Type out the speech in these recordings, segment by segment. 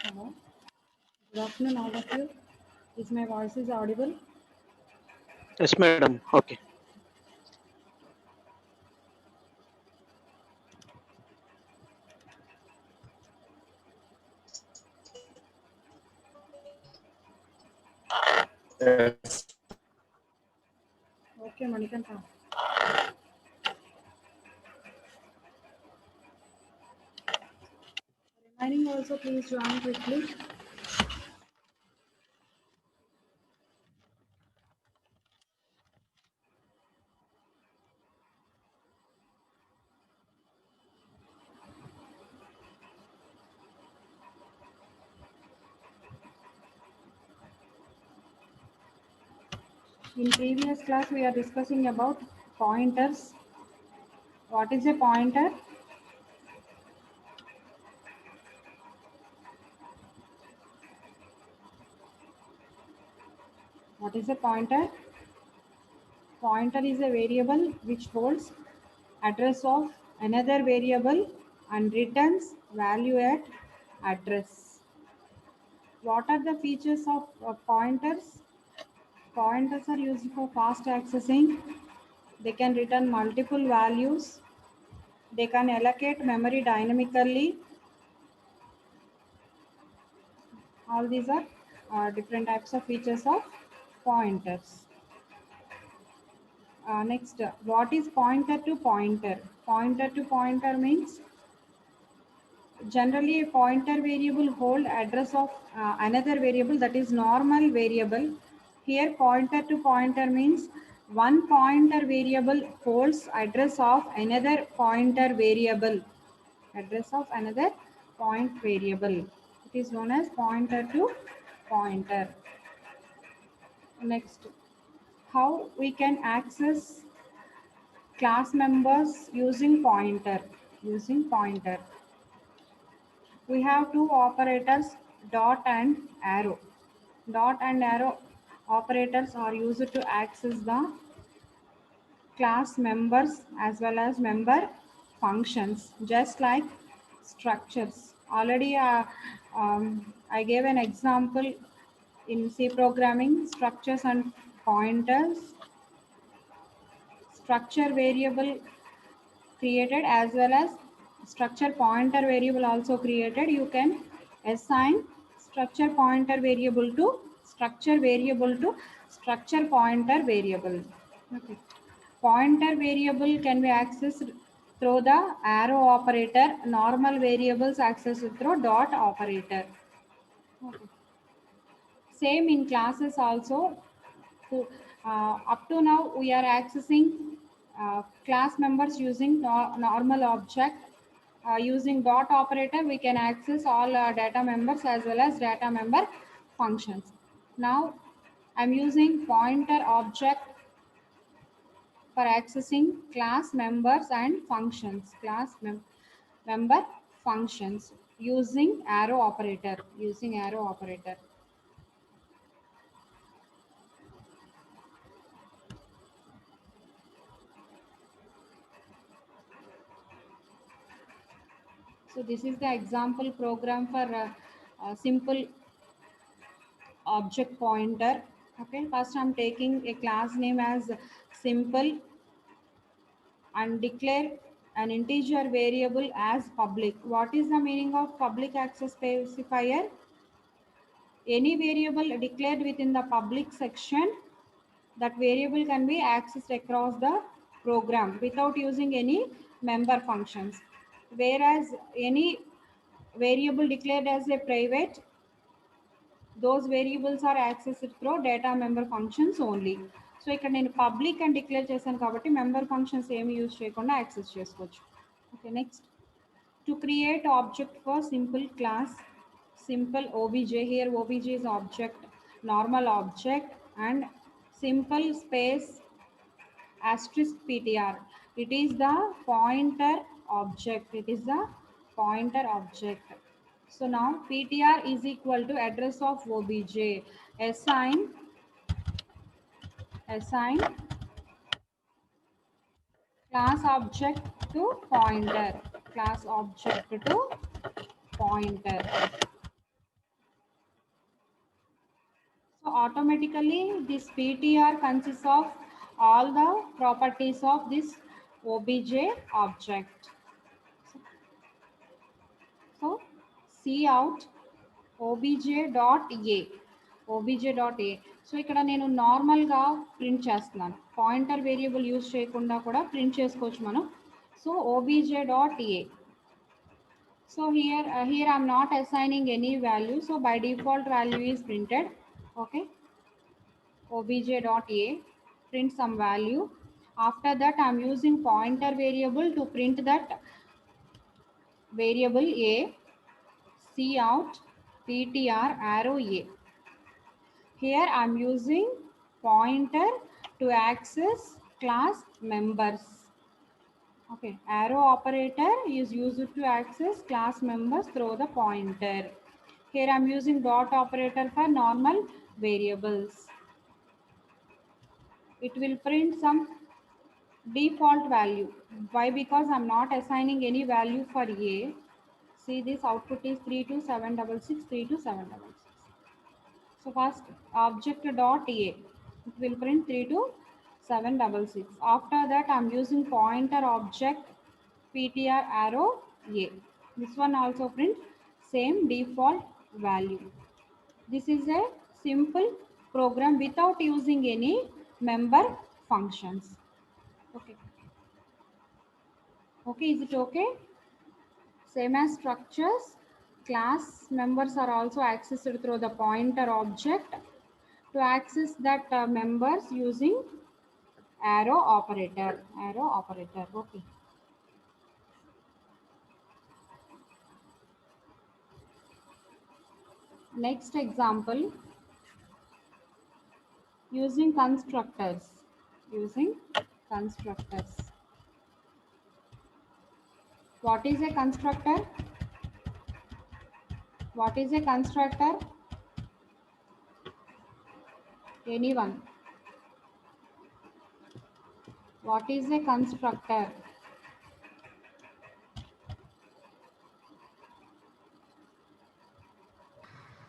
Hello. Good afternoon, all of you. Is my voice is audible? Yes, madam. Okay. Okay, Manikanta. Remaining also, please join quickly. In previous class, we are discussing about pointers. What is a pointer? What is a pointer? Pointer is a variable which holds address of another variable and returns value at address. What are the features of pointers? Pointers are used for fast accessing. They can return multiple values. They can allocate memory dynamically. All these are different types of features of pointers. Next, what is pointer to pointer? Pointer to pointer means generally a pointer variable hold address of another variable, that is normal variable. Here pointer to pointer means one pointer variable holds address of another pointer variable. Address of another point variable. It is known as pointer to pointer. Next, how we can access class members using pointer. Using pointer, we have two operators, dot and arrow. Dot and arrow operators are used to access the class members as well as member functions, just like structures. Already I gave an example in C programming, structures and pointers. Structure variable created as well as structure pointer variable also created. You can assign structure pointer variable to structure variable to structure pointer variable. Okay. Pointer variable can be accessed through the arrow operator. Normal variables accessed through dot operator. Okay. Same in classes also. So, up to now we are accessing class members using normal object. Using dot operator we can access all data members as well as data member functions. Now I'm using pointer object for accessing class members and functions. Member functions using arrow operator. Using arrow operator. So this is the example program for simple object pointer. Okay, first I'm taking a class name as simple and declare an integer variable as public. What is the meaning of public access specifier? Any variable declared within the public section, that variable can be accessed across the program without using any member functions. Whereas any variable declared as a private, those variables are accessed through data member functions only. So ఇక్కడ నేను public అని declare చేశాను కాబట్టి member functions ఏమి use చేయకుండా access చేసుకోవచ్చు. Okay, next to create object for simple class, simple obj. Here obj is object, normal object, and simple space asterisk ptr. It is the pointer object. It is the pointer object. So now ptr is equal to address of obj. Assign class object to pointer. Class object to pointer. So automatically this PTR consists of all the properties of this obj object. So see out obj.a obj.a. So ఇక్కడ నేను నార్మల్గా print చేస్తున్నాను, pointer variable use చేయకుండా కూడా print చేసుకోవచ్చు మనం. So obj.a. So here I'm not assigning any value, so by default value is printed. Okay, obj.a, print some value. After that I'm using pointer variable to print that variable a. See out ptr arrow a. Here I'm using pointer to access class members. Okay, arrow operator is used to access class members through the pointer. Here I'm using dot operator for normal variables. It will print some default value. Why? Because I'm not assigning any value for a. See, this output is 32766, 32766. So first object dot a, it will print 32766. After that I'm using pointer object ptr arrow a. This one also print same default value. This is a simple program without using any member functions. Okay. Okay, is it okay? Same as structures, class members are also accessed through the pointer object to access that members using arrow operator. Arrow operator. Okay. Next example, using constructors. Using constructors. What is a constructor? What is a constructor? Anyone? What is a constructor?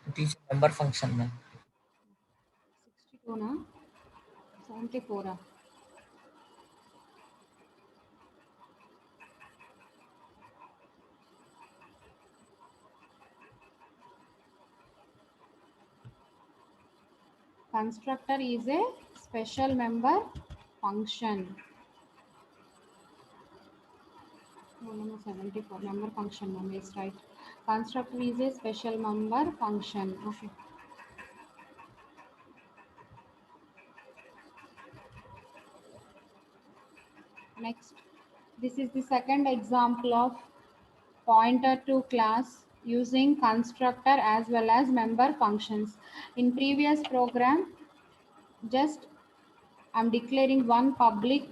It is a member function, ma'am. 62 na? 74 ah? Constructor is a special member function. No, 74 member function, ma'am, is right. Constructor is a special member function. Okay. Next, this is the second example of pointer to class using constructor as well as member functions. In previous program, just I'm declaring one public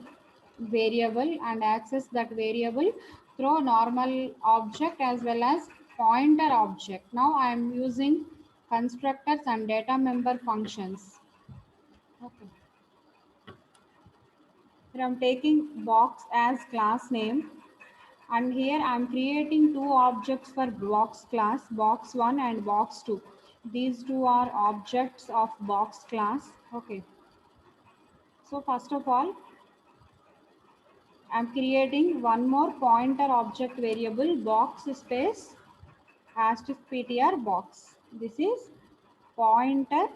variable and access that variable through normal object as well as pointer object. Now I am using constructors and data member functions. Okay. Here I'm taking box as class name, and here I'm creating two objects for box class, box 1 and box 2. These two are objects of box class. Okay. So first of all, I'm creating one more pointer object variable, box space asterisk ptr box. This is pointer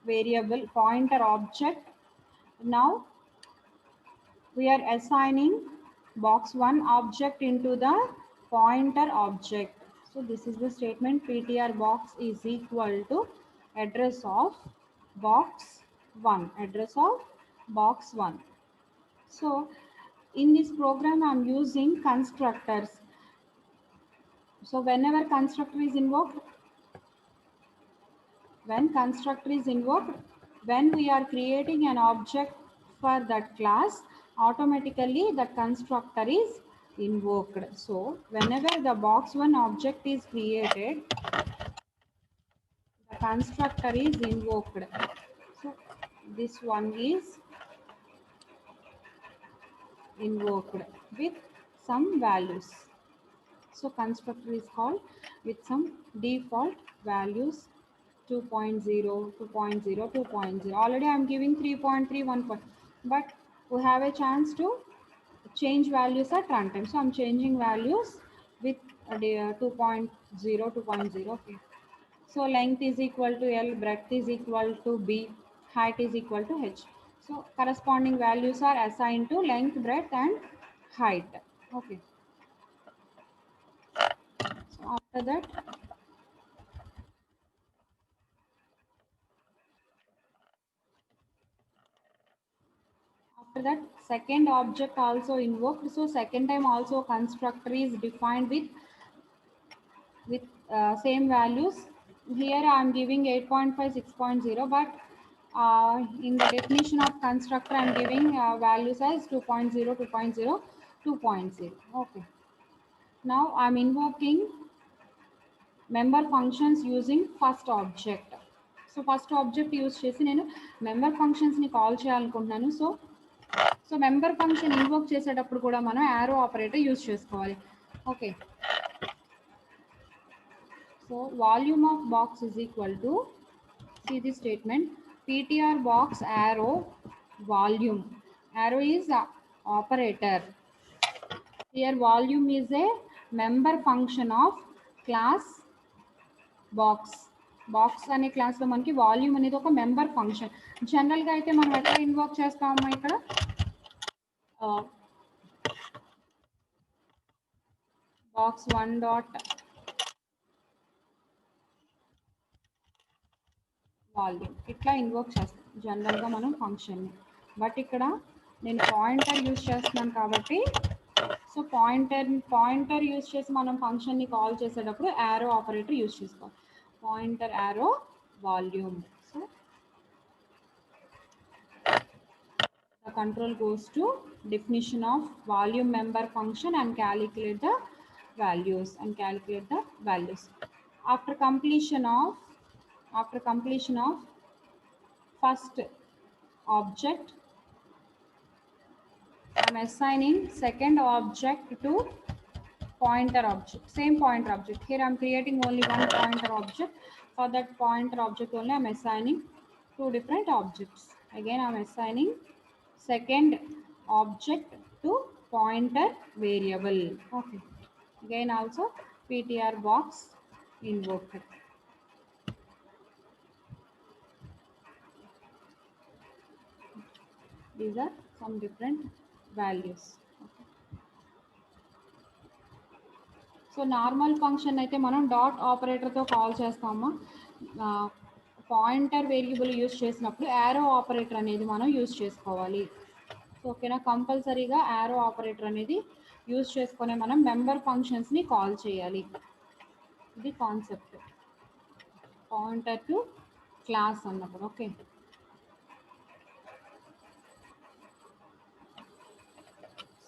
variable, pointer object. Now we are assigning box 1 object into the pointer object. So this is the statement, ptr box is equal to address of box 1, address of box 1. So in this program I'm using constructors. So whenever constructor is invoked, when we are creating an object for that class, automatically the constructor is invoked. So whenever the box 1 object is created, the constructor is invoked. So this one is invoked with some values. So constructor is called with some default values 2.0, 2.0, 2.0. Already I'm giving 3.3, 1 point, but we have a chance to change values at runtime. So I'm changing values with 2.0, 2.0. Okay. So length is equal to L, breadth is equal to B, height is equal to H. So corresponding values are assigned to length, breadth and height. Okay. So after that second object also invoked. So second time also constructor is defined with same values. Here I am giving 8.5, 6.0, but in the definition of constructor I am giving values as 2.0, 2.0, 2.0. Okay. Now I am invoking member functions using first object. So first object use చేసి నేను member ఫంక్షన్స్ని call చేయాలనుకుంటున్నాను. So member function invoke చేసేటప్పుడు కూడా మనం arrow operator use చేసుకోవాలి. Okay. So volume of box is equal to, see the statement, ptr box arrow volume. Arrow is operator. Here volume is a member function of class box. Box అనే క్లాస్లో మనకి volume అనేది ఒక member function. జనరల్గా అయితే మనం ఎట్లా invoke చేస్తామో ఇక్కడ బాక్స్ 1 డాట్ వాల్యూమ్ ఇట్లా ఇన్వోక్ చేస్తాం జనరల్గా మనం ఫంక్షన్ని. బట్ ఇక్కడ నేను పాయింటర్ యూజ్ చేస్తున్నాను కాబట్టి, సో పాయింటర్ యూజ్ చేసి మనం ఫంక్షన్ని కాల్ చేసేటప్పుడు యారో ఆపరేటర్ యూజ్ చేసుకోవాలి. Pointer arrow volume. So the control goes to definition of volume member function and calculate the values after completion of first object. I'm assigning second object to pointer object, same pointer object. Here I'm creating only one pointer object. For that pointer object only I'm assigning two different objects. Again I'm assigning second object to pointer variable. Okay. Again also ptr box invoked. These are some different values. So normal function అయితే మనం dot ఆపరేటర్తో call చేస్తాము. Pointer variable use చేసినప్పుడు arrow operator అనేది మనం use చేసుకోవాలి. So ఓకేనా, కంపల్సరీగా arrow operator అనేది యూజ్ చేసుకునే మనం మెంబర్ ఫంక్షన్స్ని కాల్ చేయాలి. ఇది కాన్సెప్ట్ పాయింటర్ టు క్లాస్ అన్నప్పుడు. ఓకే.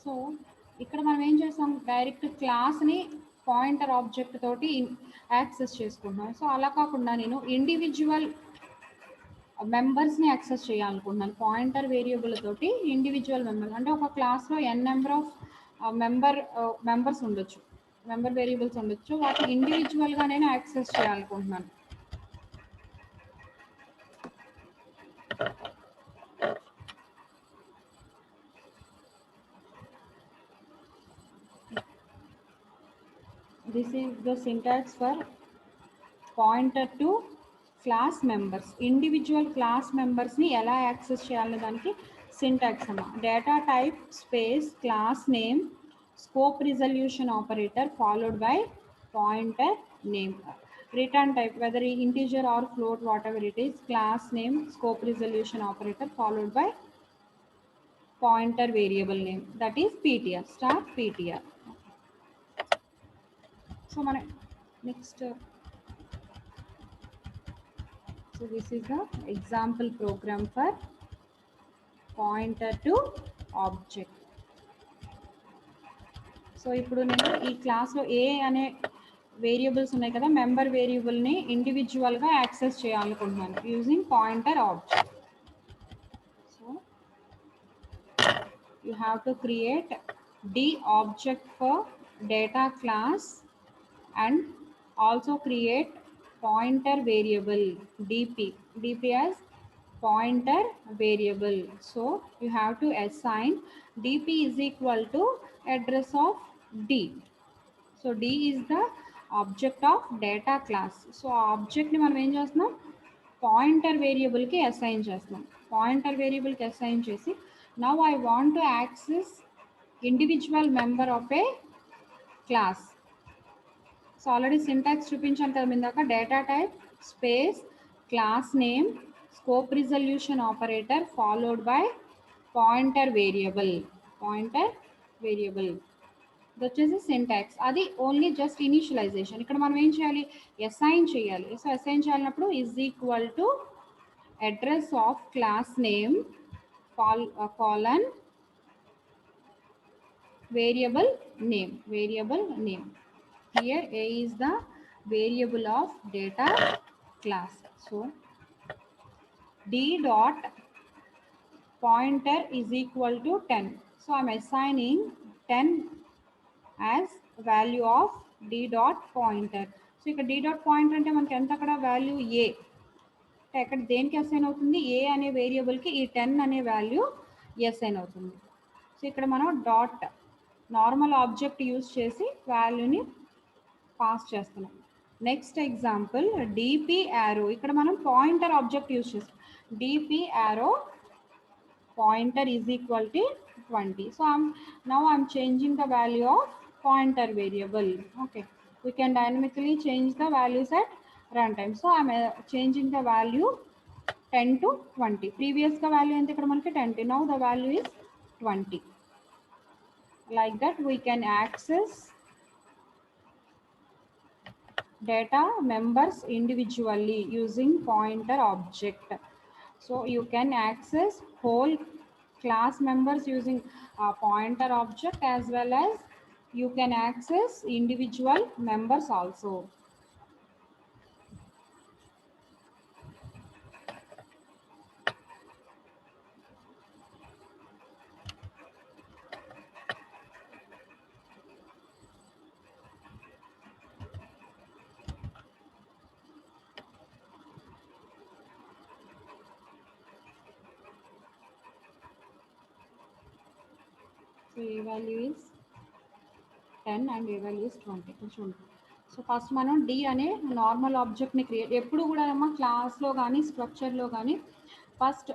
సో ఇక్కడ మనం ఏం చేస్తాం, డైరెక్ట్ క్లాస్ని పాయింటర్ ఆబ్జెక్ట్ తోటి యాక్సెస్ చేసుకుంటున్నాను. సో అలా కాకుండా నేను ఇండివిజువల్ మెంబర్స్ని యాక్సెస్ చేయాలనుకుంటున్నాను. పాయింటర్ వేరియబుల్ తోటి ఇండివిజువల్ మెంబర్స్ అంటే ఒక క్లాస్లో ఎన్ నెంబర్ ఆఫ్ మెంబర్స్ ఉండొచ్చు, మెంబర్ వేరియబుల్స్ ఉండొచ్చు. వాటిని ఇండివిజువల్గా నేను యాక్సెస్ చేయాలనుకుంటున్నాను. This is the syntax for pointer to class members. Individual class members ni ela access cheyalane daniki syntax amma. Data type space class name scope resolution operator followed by pointer name. Return type whether integer or float whatever it is, class name scope resolution operator followed by pointer variable name, that is ptr star ptr. So మన next, so this is the example program for pointer to object. So ఇప్పుడు నేను ఈ క్లాస్లో ఏ అనే variables ఉన్నాయి కదా, member వేరియబుల్ని ఇండివిజువల్గా యాక్సెస్ చేయాలనుకుంటున్నాను using pointer object. So you have to create D object for data class and also create pointer variable dp as pointer variable. So you have to assign dp is equal to address of d. So d is the object of data class. So ఆ ఆబ్జెక్ట్ని మనం ఏం చేస్తున్నాం, pointer వేరియబుల్కి assign చేస్తున్నాం. Pointer వేరియబుల్కి assign చేసి now I want to access individual member of A class. So already syntax చూపించాను కదా ఇందాక, data type space class name scope resolution operator followed by pointer variable. Pointer variable ఇది వచ్చేసి syntax, అది only just initialisation. ఇక్కడ మనం ఏం చేయాలి, అసైన్ చేయాలి. సో అసైన్ చేయాలన్నప్పుడు is equal to address of class name colon variable name. Here a is the variable of data class. So d dot pointer is equal to 10. So I'm assigning 10 as value of d dot pointer. So ఇక్కడ d dot pointer అంటే మనకి ఎంత అక్కడ value a, అంటే అక్కడ దేనికి assign అవుతుంది, a అనే వేరియబుల్కి ఈ 10 అనే వాల్యూ అసైన్ అవుతుంది. సో ఇక్కడ మనం డాట్ నార్మల్ ఆబ్జెక్ట్ యూజ్ చేసి వాల్యూని పాస్ చేస్తున్నాం. Next example DP arrow. ఇక్కడ మనం పాయింటర్ ఆబ్జెక్ట్ యూజ్ చేస్తాం. DP arrow pointer is equal to 20. So now I'm changing the value of pointer variable. Okay, we can dynamically change the values at runtime. So I'm changing the value 10 to 20. Previous ka value ente ikkada manaki 10. Now the value is 20. Like that we can access data members individually using pointer object. So you can access whole class members using a pointer object, as well as you can access individual members also. So a value is 10 and a value is 20. So first మనం D అనే normal ఆబ్జెక్ట్ని create, ఎప్పుడు కూడా ఏమో క్లాస్లో కానీ స్ట్రక్చర్లో కానీ first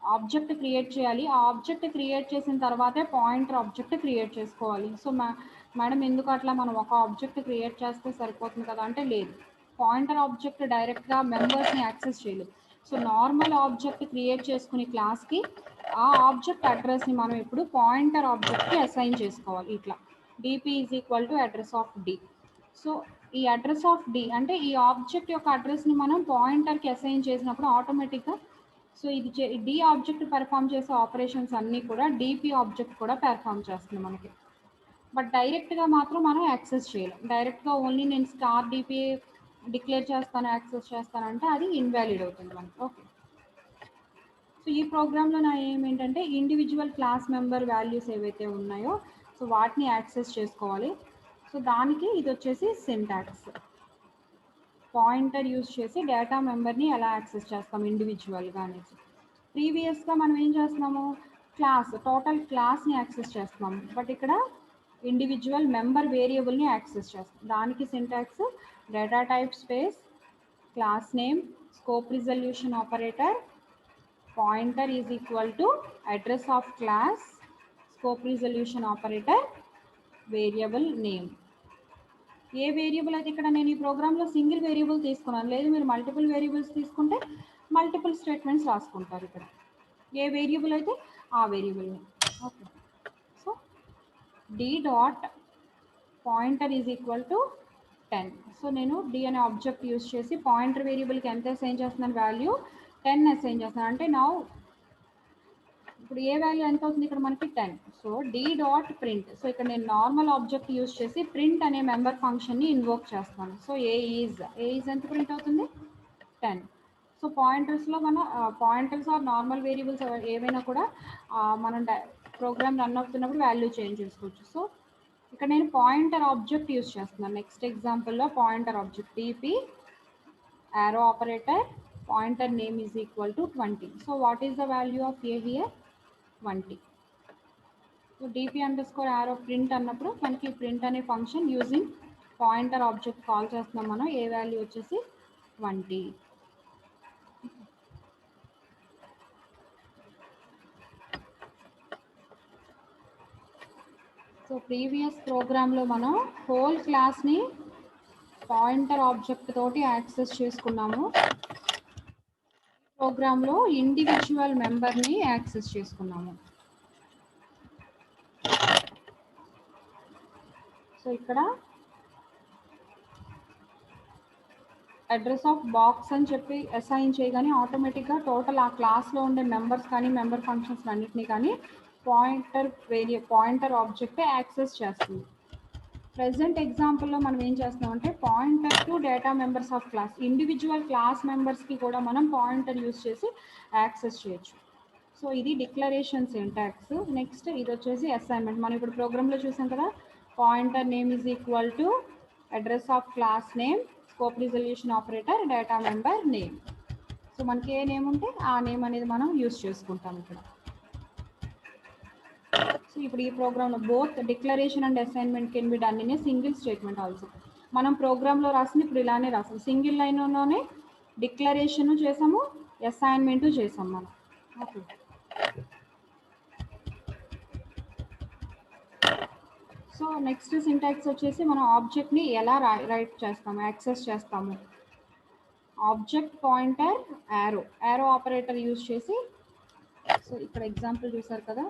object create చేయాలి. ఆ ఆబ్జెక్ట్ క్రియేట్ చేసిన తర్వాతే పాయింటర్ ఆబ్జెక్ట్ క్రియేట్ చేసుకోవాలి. సో మేడం ఎందుకు అట్లా, మనం ఒక ఆబ్జెక్ట్ క్రియేట్ చేస్తే సరిపోతుంది కదా అంటే లేదు, పాయింటర్ ఆబ్జెక్ట్ డైరెక్ట్గా మెంబర్స్ని యాక్సెస్ చేయలేదు. సో నార్మల్ ఆబ్జెక్ట్ క్రియేట్ చేసుకునే క్లాస్కి ఆ ఆబ్జెక్ట్ అడ్రస్ని మనం ఇప్పుడు పాయింటర్ ఆబ్జెక్ట్కి అసైన్ చేసుకోవాలి. ఇట్లా DP is equal to address of D. So ఈ అడ్రస్ ఆఫ్ డి అంటే ఈ ఆబ్జెక్ట్ యొక్క అడ్రస్ని మనం పాయింటర్కి అసైన్ చేసినప్పుడు ఆటోమేటిక్గా సో ఇది డి ఆబ్జెక్ట్ పెర్ఫామ్ చేసే ఆపరేషన్స్ అన్నీ కూడా డిపి ఆబ్జెక్ట్ కూడా పెర్ఫామ్ చేస్తుంది మనకి. బట్ డైరెక్ట్గా మాత్రం మనం యాక్సెస్ చేయలేం. డైరెక్ట్గా ఓన్లీ నేను స్టార్ డిపి డిక్లేర్ చేస్తాను, యాక్సెస్ చేస్తానంటే అది ఇన్వాలిడ్ అవుతుంది మనకి. ఓకే, సో ఈ ప్రోగ్రాంలో నా ఏంటంటే ఇండివిజువల్ క్లాస్ మెంబర్ వాల్యూస్ ఏవైతే ఉన్నాయో సో వాటిని యాక్సెస్ చేసుకోవాలి. సో దానికి ఇది వచ్చేసి సింటాక్స్. పాయింటర్ యూజ్ చేసి డేటా మెంబర్ని ఎలా యాక్సెస్ చేస్తాం ఇండివిజువల్గా అనేసి. ప్రీవియస్గా మనం ఏం చేస్తున్నాము, క్లాస్ టోటల్ క్లాస్ని యాక్సెస్ చేస్తున్నాము, బట్ ఇక్కడ ఇండివిజువల్ మెంబర్ వేరియబుల్ని యాక్సెస్ చేస్తాం. దానికి syntax data type space class name scope resolution operator pointer is equal to address of class scope resolution operator variable name. A variable అయితే ఇక్కడ నేను ఈ ప్రోగ్రాంలో సింగిల్ వేరియబుల్ తీసుకున్నాను, లేదు మీరు మల్టిపుల్ వేరియబుల్స్ తీసుకుంటే మల్టిపుల్ స్టేట్మెంట్స్ రాసుకుంటారు. ఇక్కడ ఏ వేరియబుల్ అయితే ఆ వేరియబుల్ని. Okay, so D dot pointer is equal to 10. So నేను డి అనే ఆబ్జెక్ట్ యూజ్ చేసి పాయింటర్ వేరియబుల్కి ఎంత అసైన్ చేస్తున్నాను, వాల్యూ 10 అసైన్ చేస్తున్నాను. అంటే నా ఇప్పుడు ఏ వాల్యూ ఎంత అవుతుంది ఇక్కడ మనకి 10. So D dot print. So ఇక్కడ నేను నార్మల్ ఆబ్జెక్ట్ యూజ్ చేసి ప్రింట్ అనే మెంబర్ ఫంక్షన్ని ఇన్వోక్ చేస్తాను. సో ఏ ఈజ్ ఎంత ప్రింట్ అవుతుంది 10. సో పాయింటర్స్లో మనం పాయింటర్స్ ఆర్ నార్మల్ వేరియబుల్స్ ఏవైనా కూడా మనం ప్రోగ్రామ్ రన్ అవుతున్నప్పుడు వాల్యూ చేంజ్ చేసుకోవచ్చు. సో ఇక్కడ నేను పాయింటర్ ఆబ్జెక్ట్ యూజ్ చేస్తున్నాను. నెక్స్ట్ ఎగ్జాంపుల్లో pointer object DP arrow operator, pointer name is equal to 20. So what is the value of a here? 20. So dp underscore arrow print అన్నప్పుడు మనకి print అనే function using pointer object call చేస్తున్నాం మనం. ఏ value వచ్చేసి 20. So previous ప్రోగ్రాంలో మనం whole క్లాస్ని pointer object తోటి access చేసుకున్నాము. ప్రోగ్రాంలో ఇండివిజువల్ మెంబర్ని యాక్సెస్ చేసుకున్నాము. సో ఇక్కడ అడ్రస్ ఆఫ్ బాక్స్ అని చెప్పి అసైన్ చేయగానే ఆటోమేటిక్గా టోటల్ ఆ క్లాస్లో ఉండే మెంబర్స్ కానీ మెంబర్ ఫంక్షన్స్ అన్నిటినీ కానీ పాయింటర్ ఆబ్జెక్ట్ యాక్సెస్ చేస్తుంది. ప్రెసెంట్ ఎగ్జాంపుల్లో మనం ఏం చేస్తున్నాం అంటే pointer to data members of class, individual class మెంబర్స్కి కూడా మనం పాయింటర్ యూస్ చేసి యాక్సెస్ చేయొచ్చు. సో ఇది డిక్లరేషన్ సింటాక్స్. నెక్స్ట్ ఇది వచ్చేసి అసైన్మెంట్. మనం ఇప్పుడు ప్రోగ్రాంలో చూసాం కదా, pointer name is equal to address of class name, scope resolution operator, data member name. So మనకి ఏ నేమ్ ఉంటే ఆ నేమ్ అనేది మనం యూస్ చేసుకుంటాం ఇక్కడ. సో ఇప్పుడు ఈ ప్రోగ్రామ్లో both declaration and assignment can be done in a single statement also. మనం ప్రోగ్రాంలో రాసింది ఇప్పుడు ఇలానే రాసాం, సింగిల్ లైన్లోనే డిక్లరేషన్ చేసాము, అసైన్మెంట్ చేసాం మనం. ఓకే, సో నెక్స్ట్ సింటాక్స్ వచ్చేసి మనం ఆబ్జెక్ట్ని ఎలా రైట్ చేస్తాము, యాక్సెస్ చేస్తాము. Object pointer arrow operator use చేసి, సో ఇక్కడ ఎగ్జాంపుల్ చూసారు కదా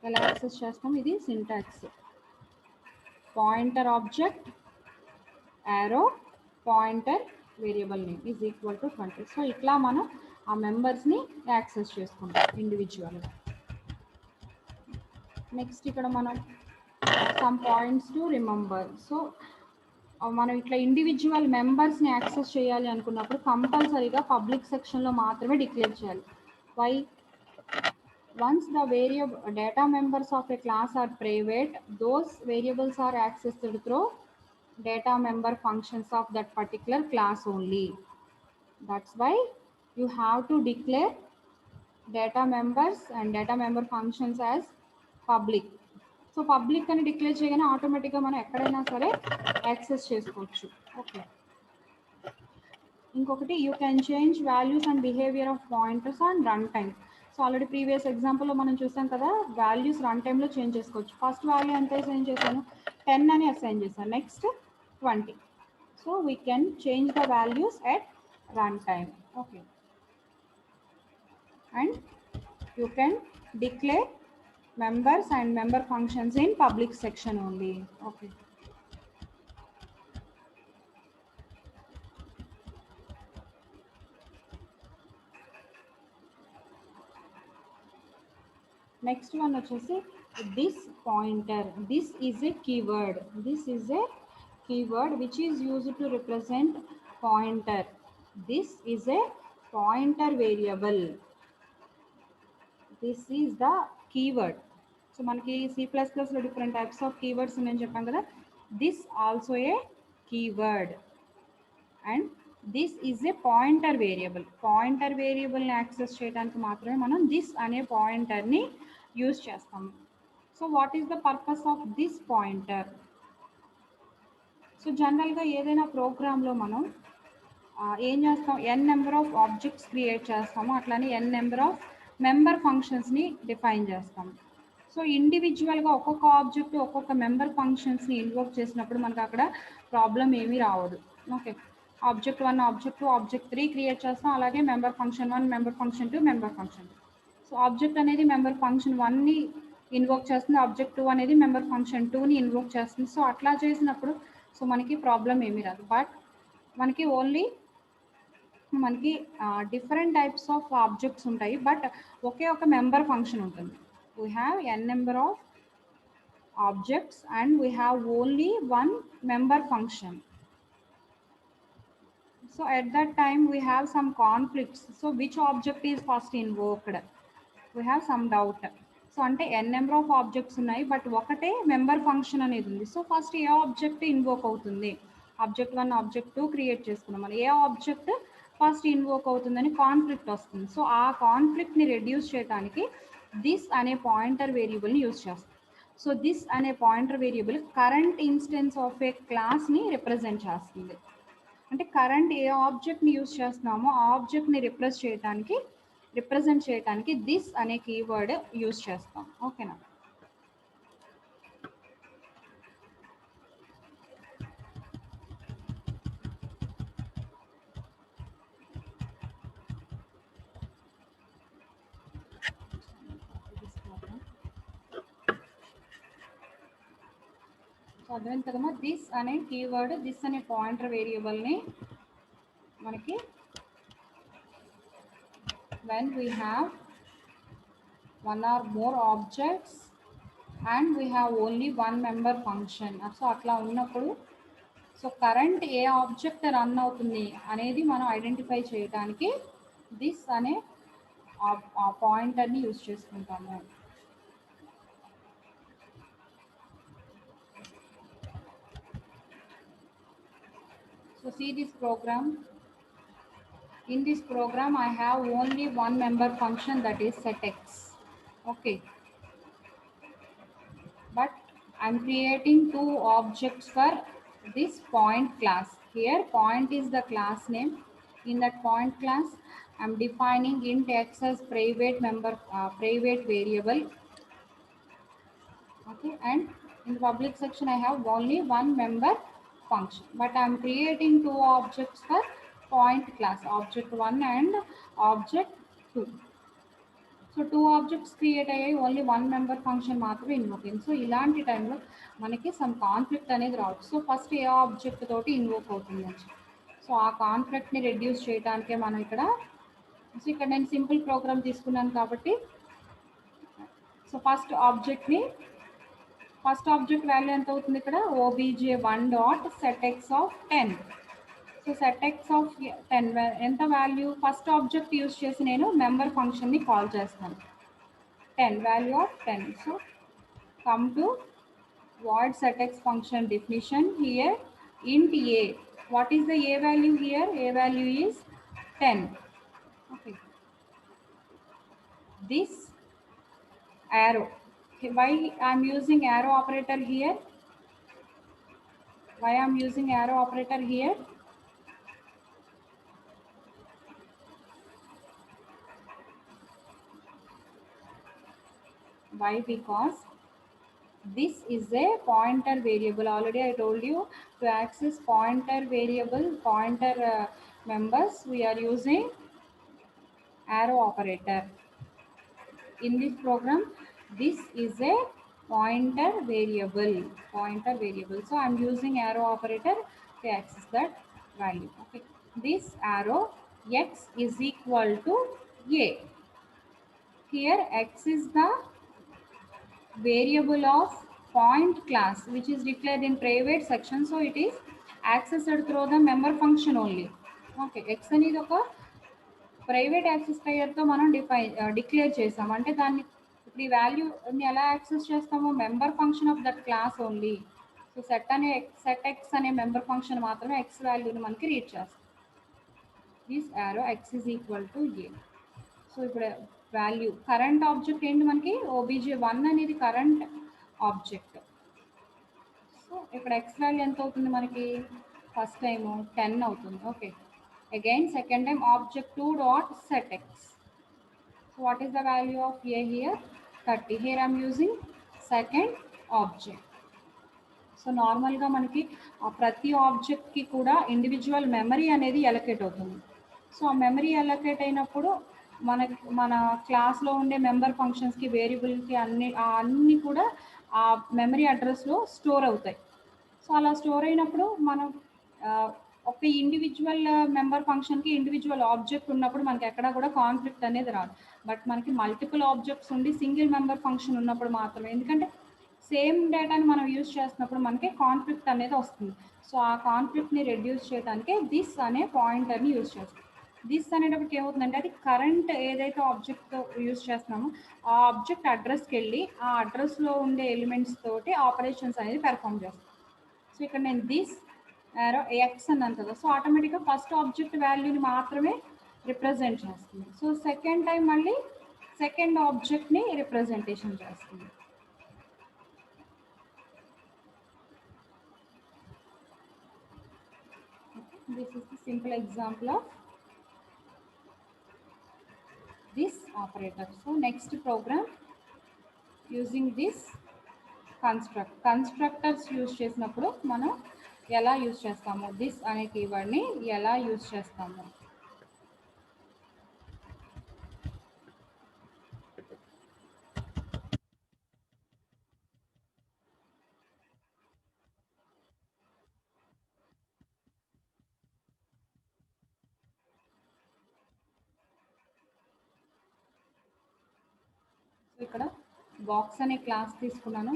ఎలా యాక్సెస్ చేస్తాం. ఇది syntax. Pointer object arrow pointer variable name is equal to 20. So ఇట్లా మనం ఆ మెంబర్స్ని యాక్సెస్ చేసుకుంటాం ఇండివిజువల్గా. నెక్స్ట్ ఇక్కడ మనం some points to remember. So మనం ఇట్లా ఇండివిజువల్ మెంబర్స్ని యాక్సెస్ చేయాలి అనుకున్నప్పుడు కంపల్సరీగా పబ్లిక్ సెక్షన్లో మాత్రమే డిక్లేర్ చేయాలి. Why? Once the variable data members of a class are private, those variables are accessed through data member functions of that particular class only. That's why you have to declare data members and data member functions as public. So public అని declare చేయగానే ఆటోమేటిక్గా మనం ఎక్కడైనా సరే access చేసుకోవచ్చు. Okay, ఇంకొకటి you can change values and behaviour of pointers on run time. So already previous ఎగ్జాంపుల్లో మనం చూసాం కదా, వాల్యూస్ రన్ టైంలో చేంజ్ చేసుకోవచ్చు. ఫస్ట్ వాల్యూ ఎంత అసైన్ చేశాను, 10 అని అసైన్ చేశాను, next 20. So we can change the values at run time. Okay, and you can declare members and member functions in public section only. Okay, next one వచ్చేసి this pointer. This is a keyword. This is a keyword which is used to represent pointer. This is a pointer variable. This is the keyword. So మనకి C++లో different types of keywords ఉన్నాయని చెప్పాం కదా, this also a keyword and this is a pointer variable. Pointer వేరియబుల్ని access చేయడానికి మాత్రమే మనం this అనే పాయింటర్ని use చేస్తాము. So what is the purpose of this pointer? So జనరల్గా ఏదైనా ప్రోగ్రాంలో మనం ఏం చేస్తాం, ఎన్ నెంబర్ ఆఫ్ ఆబ్జెక్ట్స్ క్రియేట్ చేస్తాము, అట్లానే ఎన్ నెంబర్ ఆఫ్ మెంబర్ ఫంక్షన్స్ని డిఫైన్ చేస్తాము. సో ఇండివిజువల్గా ఒక్కొక్క ఆబ్జెక్ట్ ఒక్కొక్క మెంబర్ ఫంక్షన్స్ని ఇన్వోక్ చేసినప్పుడు మనకు అక్కడ ప్రాబ్లం ఏమీ రావదు. Okay, object 1, object 2, object 3 create చేస్తాం, అలాగే member function 1, member function 2, member function 2. So object అనేది మెంబర్ ఫంక్షన్ 1ని ఇన్వోక్ చేస్తుంది, ఆబ్జెక్ట్ 2 అనేది మెంబర్ ఫంక్షన్ 2ని ఇన్వోక్ చేస్తుంది. సో అట్లా చేసినప్పుడు సో మనకి ప్రాబ్లం ఏమీ రాదు. బట్ మనకి only different types of objects ఉంటాయి, బట్ ఒకే ఒక మెంబర్ ఫంక్షన్ ఉంటుంది. We have n number of objects and we have only one member function. So at that time we have some conflicts. So which object is first invoked? We have some doubt. So ante n number of objects unnai but ఒకటే member function అనేది ఉంది. So first ఏ object invoke అవుతుంది, object 1 object 2 create చేసుకున్నాం. మనం ఏ object first invoke అవుతుందని conflict వస్తుంది. సో ఆ కాన్ఫ్లిక్ట్ని రెడ్యూస్ చేయడానికి దిస్ అనే పాయింటర్ వేరియబుల్ని యూజ్ చేస్తాం. సో దిస్ అనే pointer variable current instance of a క్లాస్ని రిప్రజెంట్ చేస్తుంది. అంటే కరెంట్ ఏ ఆబ్జెక్ట్ని యూజ్ చేస్తున్నామో ఆ ఆబ్జెక్ట్ని రిప్రజెంట్ చేయడానికి దిస్ అనే కీవర్డ్ యూజ్ చేస్తాం. ఓకేనా? సో అర్థమైంది కదమ్మా. దిస్ అనే కీవర్డ్, దిస్ అనే పాయింటర్ వేరియబుల్ని మనకి when we have one or more objects and we have only one member function. So అట్లా ఉన్నప్పుడు సో కరెంట్ ఏ ఆబ్జెక్ట్ రన్ అవుతుంది అనేది మనం ఐడెంటిఫై చేయడానికి దిస్ అనే పాయింటర్ని యూజ్ చేసుకుంటాము. So see this program. In this program I have only one member function, that is setX. Okay, but I'm creating two objects for this point class. Here point is the class name. In that point class I'm defining int x as private variable. Okay, and in the public section I have only one member function, but I'm creating two objects for point class, object 1 and object 2. So two objects create అయ్యాయి, only one member function మాత్రమే invoke అయింది. So ఇలాంటి టైంలో మనకి some conflict అనేది రావచ్చు. So first ఏ object తోటి invoke అవుతుంది అని. సో ఆ కాన్ఫ్లిక్ట్ని రెడ్యూస్ చేయడానికే మనం సో ఇక్కడ నేను సింపుల్ ప్రోగ్రామ్ తీసుకున్నాను కాబట్టి సో ఫస్ట్ ఆబ్జెక్ట్ వాల్యూ ఎంత అవుతుంది ఇక్కడ, obj1.setX of 10. So setX of 10 ఎంత వాల్యూ, ఫస్ట్ ఆబ్జెక్ట్ యూజ్ చేసి నేను మెంబర్ ఫంక్షన్ని కాల్ చేస్తాను. 10 value of 10. So come to void setX function definition. Here int a, what is the a value here? A value is 10. Okay, this arrow, why I'm using arrow operator here? Why I'm using arrow operator here? Why? Because this is a pointer variable. Already I told you, to access pointer variable, pointer members, we are using arrow operator. In this program, this is a pointer variable. So I'm using arrow operator to access that value. Okay, this arrow x is equal to a. Here x is the variable of point class which is declared in private section, so it is accessed through the member function only. Okay, x అనేది ఒక private access పేరుతో మనం declare చేసాం. అంటే దాన్ని ఇప్పుడు ఈ వాల్యూని ఎలా యాక్సెస్ చేస్తాము, member function of that class only. So set X అనే మెంబర్ ఫంక్షన్ మాత్రమే ఎక్స్ వాల్యూని మనకి రీడ్ చేస్తాం. This arrow X is equal to A. So ఇప్పుడు వాల్యూ కరెంట్ ఆబ్జెక్ట్ ఏంటి మనకి, obj1 అనేది కరెంట్ ఆబ్జెక్ట్. సో ఇక్కడ ఎక్స్ వాల్యూ ఎంత అవుతుంది మనకి, ఫస్ట్ టైము 10 అవుతుంది. Okay, again second time object2.setX. So what is the value of a here? 30. Here I'm using second object. So నార్మల్గా మనకి ప్రతి ఆబ్జెక్ట్కి కూడా ఇండివిజువల్ మెమరీ అనేది అలొకేట్ అవుతుంది. సో ఆ మెమరీ అలొకేట్ అయినప్పుడు మన క్లాస్లో ఉండే మెంబర్ ఫంక్షన్స్కి, వేరియబుల్కి అన్నీ కూడా ఆ మెమరీ అడ్రస్లో స్టోర్ అవుతాయి. సో అలా స్టోర్ అయినప్పుడు మనం ఒక ఇండివిజువల్ మెంబర్ ఫంక్షన్కి ఇండివిజువల్ ఆబ్జెక్ట్ ఉన్నప్పుడు మనకి ఎక్కడా కూడా కాన్ఫ్లిక్ట్ అనేది రాదు. బట్ మనకి మల్టిపుల్ ఆబ్జెక్ట్స్ ఉండి సింగిల్ మెంబర్ ఫంక్షన్ ఉన్నప్పుడు మాత్రమే, ఎందుకంటే సేమ్ డేటాని మనం యూజ్ చేస్తున్నప్పుడు మనకి కాన్ఫ్లిక్ట్ అనేది వస్తుంది. సో ఆ కాన్ఫ్లిక్ట్ని రెడ్యూస్ చేయడానికి దిస్ అనే పాయింటర్ని యూజ్ చేస్తాం. దిస్ అనేటప్పటికి ఏమవుతుందంటే అది కరెంట్ ఏదైతే ఆబ్జెక్ట్ యూజ్ చేస్తున్నామో ఆ ఆబ్జెక్ట్ అడ్రస్కి వెళ్ళి ఆ అడ్రస్లో ఉండే ఎలిమెంట్స్ తోటి ఆపరేషన్స్ అనేది పెర్ఫామ్ చేస్తాం. సో ఇక్కడ నేను దిస్ యారో ఎక్స్ అన్నాను కదా, సో ఆటోమేటిక్గా ఫస్ట్ ఆబ్జెక్ట్ వాల్యూని మాత్రమే రిప్రజెంట్ చేస్తుంది. సో సెకండ్ టైం మళ్ళీ సెకండ్ ఆబ్జెక్ట్ని రిప్రజెంటేషన్ చేస్తుంది. This is the simple example of this operator. So next program using this constructors use చేసినప్పుడు మనం ఎలా యూజ్ చేస్తాము, దిస్ అనే కీవర్డ్ని ఎలా యూజ్ చేస్తాము. సో ఇక్కడ బాక్స్ అనే క్లాస్ తీసుకున్నాను.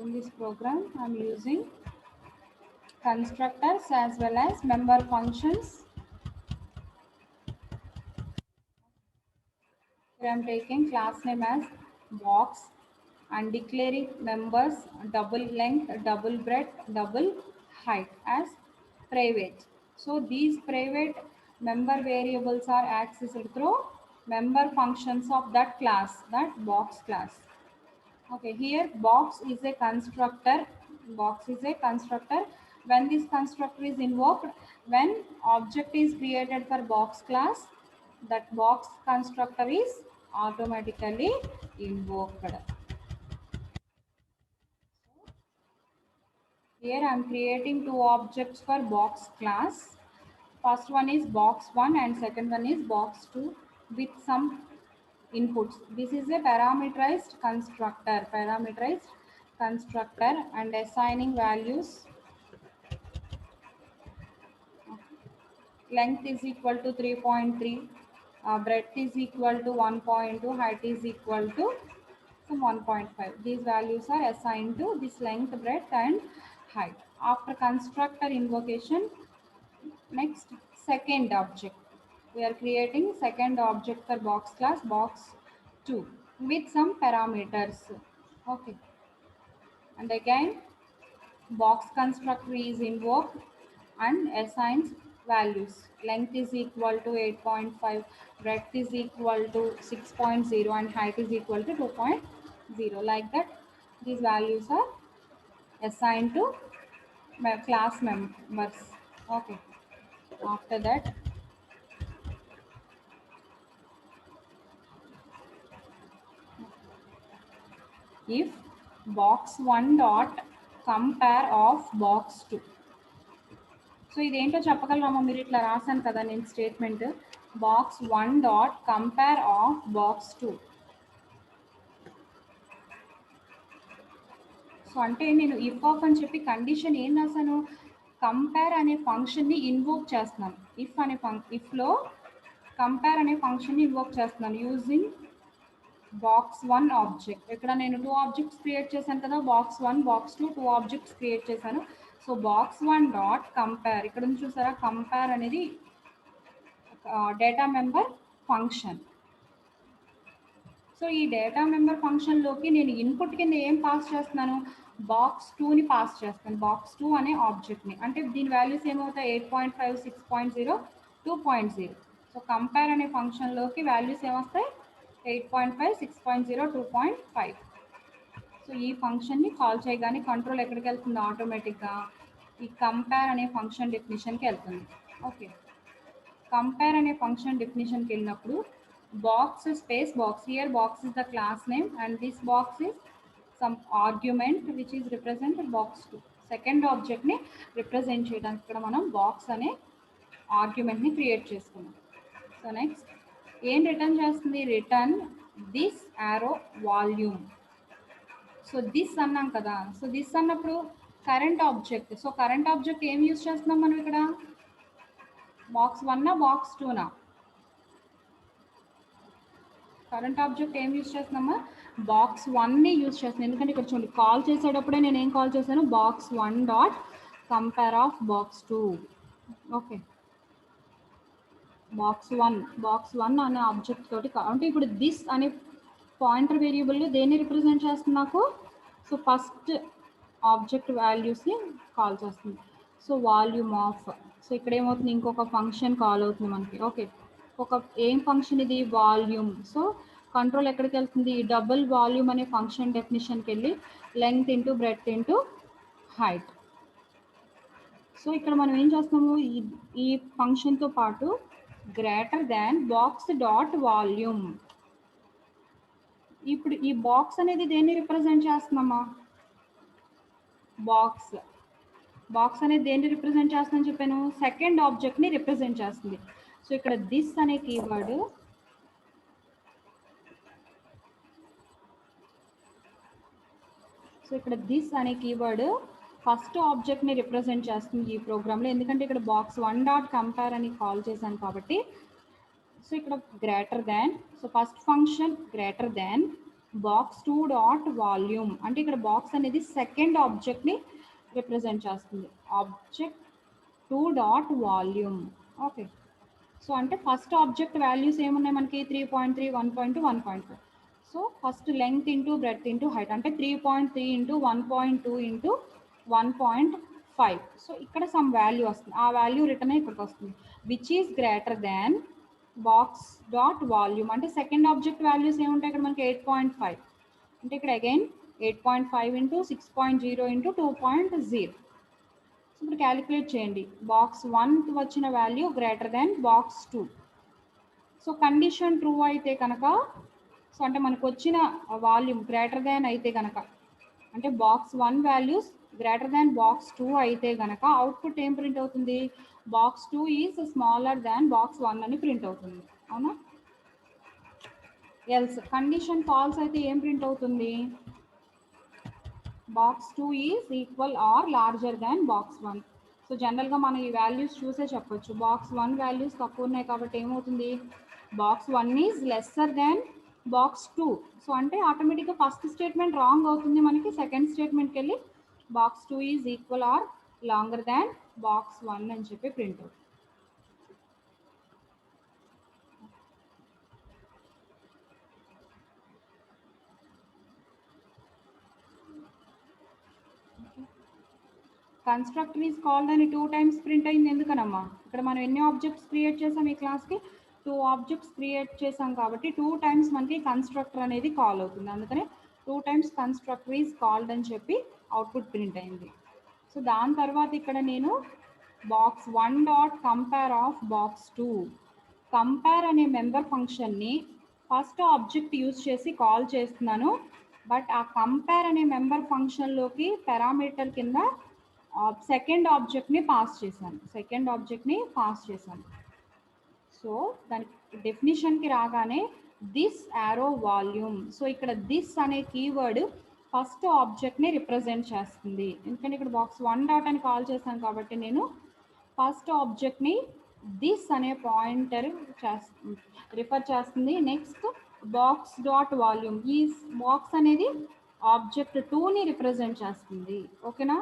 In this program I am using constructors as well as member functions. Here I am taking class name as box and declaring members double length, double breadth, double height as private. So these private member variables are accessed through member functions of that class, that box class. Okay, here box is a constructor. Box is a constructor. When this constructor is invoked, when object is created for box class, that box constructor is automatically invoked. Here I am creating two objects for box class. First one is box1 and second one is box2 with some inputs. This is a parameterized constructor and assigning values. Length is equal to 3.3, breadth is equal to 1.2, height is equal to some 1.5. These values are assigned to this length, breadth and height. After constructor invocation, next second object. We are creating second object for box class box2 with some parameters. Okay. And again box constructor is invoked and assigns values. Length is equal to 8.5, breadth is equal to 6.0 and height is equal to 2.0. Like that these values are assigned to my class members. Okay. After that if box1 dot compare of box2. So ఇదేంటో చెప్పగలరామా మీరు? ఇట్లా రాశాను కదా నేను statement, box1 dot compare of box2. So అంటే నేను if of అని చెప్పి కండిషన్ ఏం రాశాను, కంపేర్ అనే ఫంక్షన్ని ఇన్వోక్ చేస్తున్నాను. ఇఫ్లో కంపేర్ అనే ఫంక్షన్ని ఇన్వోక్ చేస్తున్నాను యూజింగ్ box1 ఆబ్జెక్ట్. ఇక్కడ నేను టూ ఆబ్జెక్ట్స్ క్రియేట్ చేశాను కదా, box1 box2 two objects create చేశాను. సో box1 డాట్ కంపేర్, ఇక్కడ నుంచి చూసారా కంపేర్ అనేది డేటా మెంబర్ ఫంక్షన్. సో ఈ డేటా మెంబర్ ఫంక్షన్లోకి నేను ఇన్పుట్ కింద ఏం పాస్ చేస్తున్నాను, box2ని పాస్ చేస్తాను, box2 అనే ఆబ్జెక్ట్ని. అంటే దీని వాల్యూస్ ఏమవుతాయి, 8.5, 6.0, 2.0. సో కంపేర్ అనే ఫంక్షన్లోకి వాల్యూస్ ఏమొస్తాయి, 8.5, 6.0, 2.5. సో ఈ ఫంక్షన్ని కాల్ చేయగానే కంట్రోల్ ఎక్కడికి వెళ్తుంది, ఆటోమేటిక్గా ఈ కంపేర్ అనే ఫంక్షన్ డెఫినిషన్కి వెళ్తుంది. ఓకే, కంపేర్ అనే ఫంక్షన్ డెఫినిషన్కి వెళ్ళినప్పుడు box space box, here box is the class name and this box is some argument which is represent box 2. Second ఆబ్జెక్ట్ని రిప్రజెంట్ చేయడానికి ఇక్కడ మనం బాక్స్ అనే ఆర్గ్యుమెంట్ని క్రియేట్ చేసుకున్నాం. సో నెక్స్ట్ ఏం రిటర్న్ చేస్తుంది? Return this arrow volume. So this అన్నాం కదా, సో దిస్ అన్నప్పుడు current object. So current object ఏం యూజ్ చేస్తున్నాం మనం ఇక్కడ? Box 1 box 2? కరెంట్ ఆబ్జెక్ట్ ఏం యూజ్ చేస్తున్నామా? బాక్స్ 1ని యూజ్ చేస్తున్నాను. ఎందుకంటే ఇక్కడ చూడండి, కాల్ చేసేటప్పుడే నేను ఏం కాల్ చేశాను? Box 1 dot compare of box 2. Okay, box 1 అనే ఆబ్జెక్ట్ తోటి అంటే ఇప్పుడు దిస్ అనే పాయింటర్ వేరియబుల్ దేన్ని రిప్రజెంట్ చేస్తుంది నాకు? సో ఫస్ట్ ఆబ్జెక్ట్ వాల్యూస్ని కాల్ చేస్తుంది. So volume of. సో ఇక్కడ ఏమవుతుంది? ఇంకొక ఫంక్షన్ కాల్ అవుతుంది మనకి. ఓకే, ఒక ఏం ఫంక్షన్ ఇది? వాల్యూమ్. సో కంట్రోల్ ఎక్కడికి వెళ్తుంది? డబుల్ వాల్యూమ్ అనే ఫంక్షన్ డెఫినిషన్కి వెళ్ళి length into breadth into height. So ఇక్కడ మనం ఏం చేస్తున్నాము? ఈ ఫంక్షన్తో పాటు greater than box dot volume. ఇప్పుడు ఈ బాక్స్ అనేది దేన్ని రిప్రజెంట్ చేస్తున్నామా? బాక్స్ అనేది దేన్ని రిప్రజెంట్ చేస్తుందని చెప్పాను? సెకండ్ ఆబ్జెక్ట్ని రిప్రజెంట్ చేస్తుంది. సో ఇక్కడ దిస్ అనే కీవర్డ్ ఫస్ట్ ఆబ్జెక్ట్ని రిప్రజెంట్ చేస్తుంది ఈ ప్రోగ్రామ్లో. ఎందుకంటే ఇక్కడ బాక్స్ 1 డాట్ కంపేర్ అని కాల్ చేశాను కాబట్టి. సో ఇక్కడ greater than, so first function greater than box 2 dot volume అంటే ఇక్కడ బాక్స్ అనేది సెకండ్ ఆబ్జెక్ట్ని రిప్రజెంట్ చేస్తుంది. Object 2 dot volume. Okay, so అంటే ఫస్ట్ ఆబ్జెక్ట్ వాల్యూస్ ఏమున్నాయి మనకి? 3.3, 1.2, 1.5. So first length into breadth into height అంటే 3.3 ఇంటూ 1.2 ఇంటూ 1.5. సో ఇక్కడ సమ్ వాల్యూ వస్తుంది, ఆ వాల్యూ రిటర్న్ ఇక్కడికి వస్తుంది. Which is greater than box dot volume అంటే సెకండ్ ఆబ్జెక్ట్ వాల్యూస్ ఏముంటాయి ఇక్కడ మనకి? 8.5 అంటే ఇక్కడ అగైన్ 8.5 ఇంటూ 6.0 ఇంటూ 2.0. సో ఇప్పుడు క్యాలిక్యులేట్ చేయండి. బాక్స్ 1కి వచ్చిన value greater than box 2. So condition true అయితే కనుక, సో అంటే మనకు వచ్చిన వాల్యూమ్ గ్రేటర్ దాన్ అయితే కనుక, అంటే box 1 values greater than box 2 అయితే కనుక అవుట్పుట్ ఏం ప్రింట్ అవుతుంది? Box 2 is smaller than box 1 అని ప్రింట్ అవుతుంది. అవునా? ఎల్స్ కండిషన్ ఫాల్స్ అయితే ఏం ప్రింట్ అవుతుంది? Box 2 is equal or larger than box 1. So జనరల్గా మనం ఈ వాల్యూస్ చూసే చెప్పొచ్చు. బాక్స్ 1 వాల్యూస్ తక్కువ ఉన్నాయి కాబట్టి ఏమవుతుంది? Box 1 is lesser than box 2. So అంటే ఆటోమేటిక్గా ఫస్ట్ స్టేట్మెంట్ రాంగ్ అవుతుంది మనకి. సెకండ్ స్టేట్మెంట్కి వెళ్ళి box 2 is equal or longer than box 1 అని చెప్పి ప్రింట్ అవుతుంది. కన్స్ట్రక్టర్ ఈజ్ కాల్డ్ అని 2 టైమ్స్ ప్రింట్ అయింది. ఎందుకనమ్మా? ఇక్కడ మనం ఎన్ని ఆబ్జెక్ట్స్ క్రియేట్ చేసాం ఈ క్లాస్కి? 2 ఆబ్జెక్ట్స్ క్రియేట్ చేసాం కాబట్టి 2 టైమ్స్ మనకి కన్స్ట్రక్టర్ అనేది కాల్ అవుతుంది. అందుకనే 2 టైమ్స్ కన్స్ట్రక్టర్ ఈజ్ కాల్డ్ అని చెప్పి అవుట్పుట్ ప్రింట్ అయింది. సో దాని తర్వాత ఇక్కడ నేను box 1 dot compare of box 2 compare అనే మెంబర్ ఫంక్షన్ని ఫస్ట్ ఆబ్జెక్ట్ యూజ్ చేసి కాల్ చేస్తున్నాను. బట్ ఆ కంపేర్ అనే మెంబర్ ఫంక్షన్లోకి పారామీటర్ కింద సెకండ్ ఆబ్జెక్ట్ని పాస్ చేశాను. సో దానికి డెఫినిషన్కి రాగానే దిస్ యారో వాల్యూమ్. సో ఇక్కడ దిస్ అనే కీవర్డ్ ఫస్ట్ ఆబ్జెక్ట్ని రిప్రజెంట్ చేస్తుంది. ఎందుకంటే ఇక్కడ బాక్స్ 1 డాట్ అని కాల్ చేశాను కాబట్టి నేను ఫస్ట్ ఆబ్జెక్ట్ని దిస్ అనే పాయింటర్ రిఫర్ చేస్తుంది. నెక్స్ట్ బాక్స్ డాట్ వాల్యూమ్, ఈ బాక్స్ అనేది ఆబ్జెక్ట్ 2ని రిప్రజెంట్ చేస్తుంది. ఓకేనా?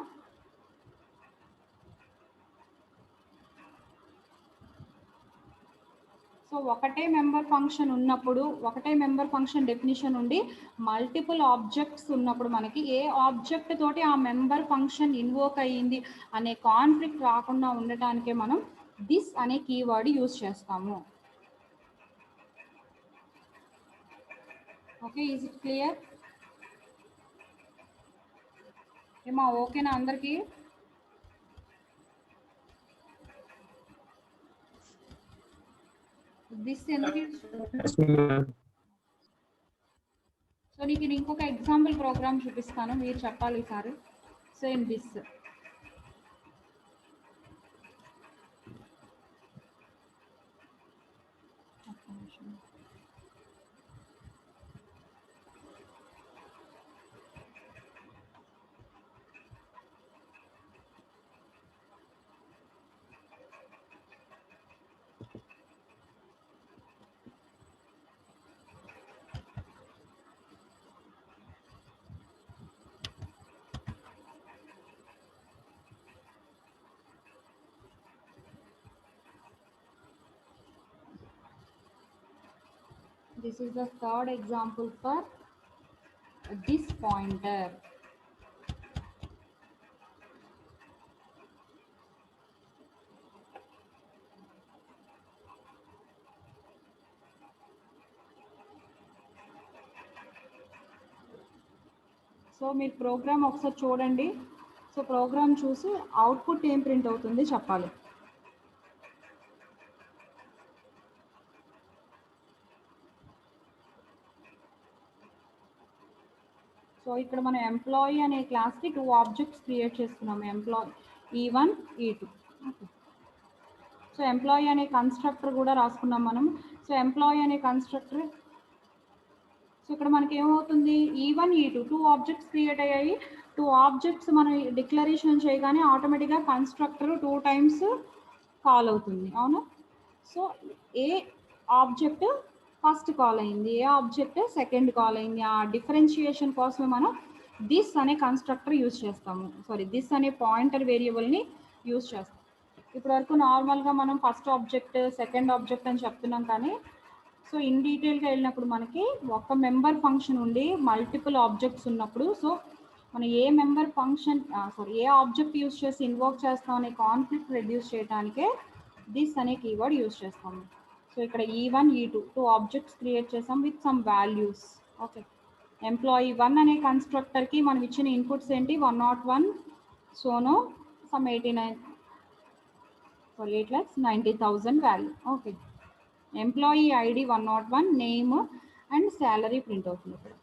సో ఒకటే మెంబర్ ఫంక్షన్ ఉన్నప్పుడు, ఒకటే మెంబర్ ఫంక్షన్ డెఫినిషన్ ఉండి మల్టిపుల్ ఆబ్జెక్ట్స్ ఉన్నప్పుడు మనకి ఏ ఆబ్జెక్ట్ తోటి ఆ మెంబర్ ఫంక్షన్ ఇన్వోక్ అయ్యింది అనే కాన్ఫ్లిక్ట్ రాకుండా ఉండటానికే మనం దిస్ అనే కీవర్డ్ యూజ్ చేస్తాము. Okay, is it clear? ఏమా ఓకేనా అందరికీ? దిస్ ఎందుకు? సో నీకు నేను ఇంకొక ఎగ్జాంపుల్ ప్రోగ్రామ్ చూపిస్తాను, మీరు చెప్పాలి sir. So in this this is the third example for this pointer. So మీరు ప్రోగ్రామ్ ఒకసారి చూడండి. సో ప్రోగ్రామ్ చూసి అవుట్పుట్ ఏం ప్రింట్ అవుతుంది చెప్పాలి. సో ఇక్కడ మనం ఎంప్లాయీ అనే క్లాస్కి 2 ఆబ్జెక్ట్స్ క్రియేట్ చేస్తున్నాము, employee E1 E2. Okay, so employee అనే కన్స్ట్రక్టర్ కూడా రాసుకున్నాం మనం. సో ఎంప్లాయీ అనే కన్స్ట్రక్టర్, సో ఇక్కడ మనకి ఏమవుతుంది, E1 E2 2 ఆబ్జెక్ట్స్ క్రియేట్ అయ్యాయి. 2 ఆబ్జెక్ట్స్ మనం డిక్లరేషన్ చేయగానే ఆటోమేటిక్గా కన్స్ట్రక్టర్ 2 టైమ్స్ కాల్ అవుతుంది, అవునా. సో ఏ ఆబ్జెక్ట్ ఫస్ట్ కాల్ అయింది, ఏ ఆబ్జెక్ట్ సెకండ్ కాల్ అయింది, ఆ డిఫరెన్షియేషన్ కోసమే మనం దిస్ అనే కన్స్ట్రక్టర్ యూజ్ చేస్తాము, సారీ దిస్ అనే పాయింటర్ వేరియబుల్ని యూజ్ చేస్తాం. ఇప్పటి వరకు నార్మల్గా మనం ఫస్ట్ ఆబ్జెక్ట్ సెకండ్ ఆబ్జెక్ట్ అని చెప్తున్నాం, కానీ సో ఇన్ డీటెయిల్గా వెళ్ళినప్పుడు మనకి ఒక మెంబర్ ఫంక్షన్ ఉండి మల్టిపుల్ ఆబ్జెక్ట్స్ ఉన్నప్పుడు, సో మనం a member function A object use చేసి ఇన్వోక్ చేస్తాం అనే కాన్ఫ్లిక్ట్ రెడ్యూస్ చేయడానికే దిస్ అనే కీవర్డ్ యూజ్ చేస్తాము. సో ఇక్కడ E1 E2 2 ఆబ్జెక్ట్స్ క్రియేట్ చేసాం with some values. Okay, employee 1 అనే కన్స్ట్రక్టర్కి మనం ఇచ్చిన ఇన్పుట్స్ ఏంటి, 101 Sono some 8,90,000 value. Okay, employee ID 101, name and salary print అవుతుంది ఇక్కడ.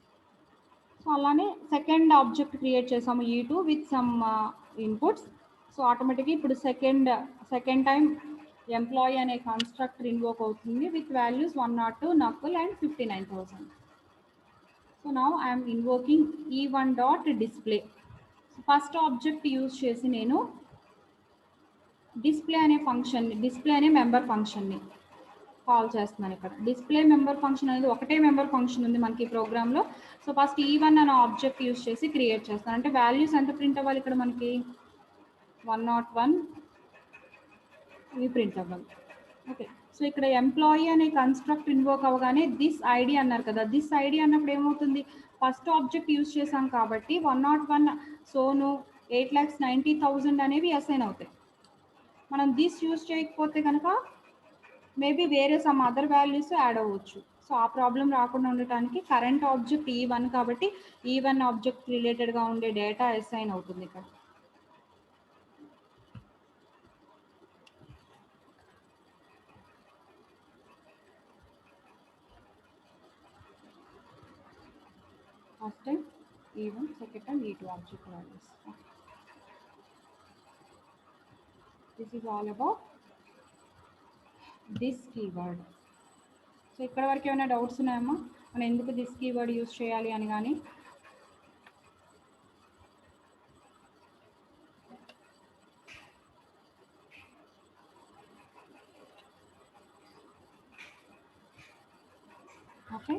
సో అలానే సెకండ్ ఆబ్జెక్ట్ క్రియేట్ చేసాము E2 with some inputs. So ఆటోమేటిక్గా ఇప్పుడు సెకండ్ టైం ఎంప్లాయీ అనే కన్స్ట్రక్టర్ ఇన్వోక్ అవుతుంది with values 102 Nakul and 59,000. So now I'm invoking E1 dot display. First object use చేసి నేను డిస్ప్లే అనే ఫంక్షన్ని, డిస్ప్లే అనే మెంబర్ ఫంక్షన్ని కాల్ చేస్తున్నాను. ఇక్కడ డిస్ప్లే మెంబర్ ఫంక్షన్ అనేది ఒకటే మెంబర్ ఫంక్షన్ ఉంది మనకి ప్రోగ్రాంలో. సో ఫస్ట్ E1 అనే ఆబ్జెక్ట్ యూజ్ చేసి క్రియేట్ చేస్తాను. అంటే వాల్యూస్ ఎంత ప్రింట్ అవ్వాలి ఇక్కడ మనకి, 101 ఇవి ప్రింట్ అవ్వాలి. ఓకే, సో ఇక్కడ ఎంప్లాయీ అనే కన్స్ట్రక్ట్ ఇన్వోక్ అవ్వగానే దిస్ ఐడి అన్నారు కదా, దిస్ ఐడి అన్నప్పుడు ఏమవుతుంది, ఫస్ట్ ఆబ్జెక్ట్ యూజ్ చేసాం కాబట్టి 101 సోను 8,90,000 అనేవి అసైన్ అవుతాయి. మనం దిస్ యూజ్ చేయకపోతే కనుక మేబీ వేరే సమ్ అదర్ వాల్యూస్ యాడ్ అవ్వచ్చు. సో ఆ ప్రాబ్లం రాకుండా ఉండటానికి కరెంట్ ఆబ్జెక్ట్ E1 కాబట్టి E1 ఆబ్జెక్ట్ రిలేటెడ్గా ఉండే డేటా అసైన్ అవుతుంది ఇక్కడ. First time E1, second time E2 object values. Okay. This is all about this keyword. So ఇక్కడ వరకు ఏమైనా డౌట్స్ ఉన్నాయమ్మా, మనం ఎందుకు దిస్ కీవర్డ్ యూజ్ చేయాలి అని కానీ. Okay,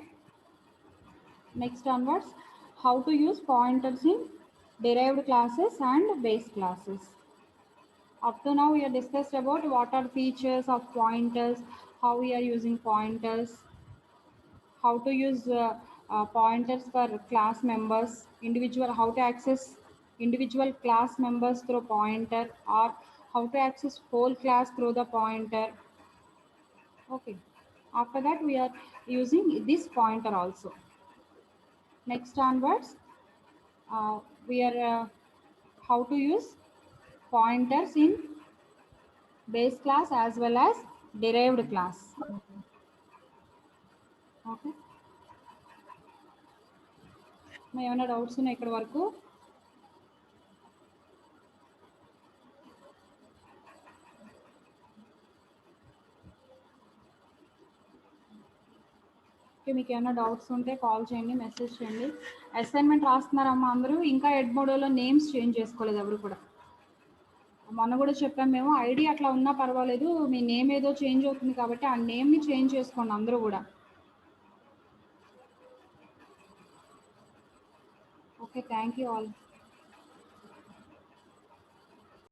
next onwards, how to use pointers in derived classes and base classes. Up to now we have discussed about what are features of pointers, how we are using pointers, how to use pointers for class members, how to access individual class members through pointer, or how to access whole class through the pointer. Okay, after that we are using this pointer also. Next onwards, we are how to use pointers in base class as well as derived class. Okay, ఏమైనా doubts ఉన్నాయి ఇక్కడ వరకు? Okay, మీకు ఏమైనా doubts ఉంటే call చేయండి, message చేయండి. Assignment రాస్తున్నారమ్మా అందరూ? ఇంకా ఎడ్మోడోలో నేమ్స్ చేంజ్ చేసుకోలేదు ఎవరు కూడా. మొన్న కూడా చెప్పాం మేము, ఐడి అట్లా ఉన్నా పర్వాలేదు, మీ నేమ్ ఏదో చేంజ్ అవుతుంది కాబట్టి ఆ నేమ్ని చేంజ్ చేసుకోండి అందరూ కూడా. Okay, thank you all.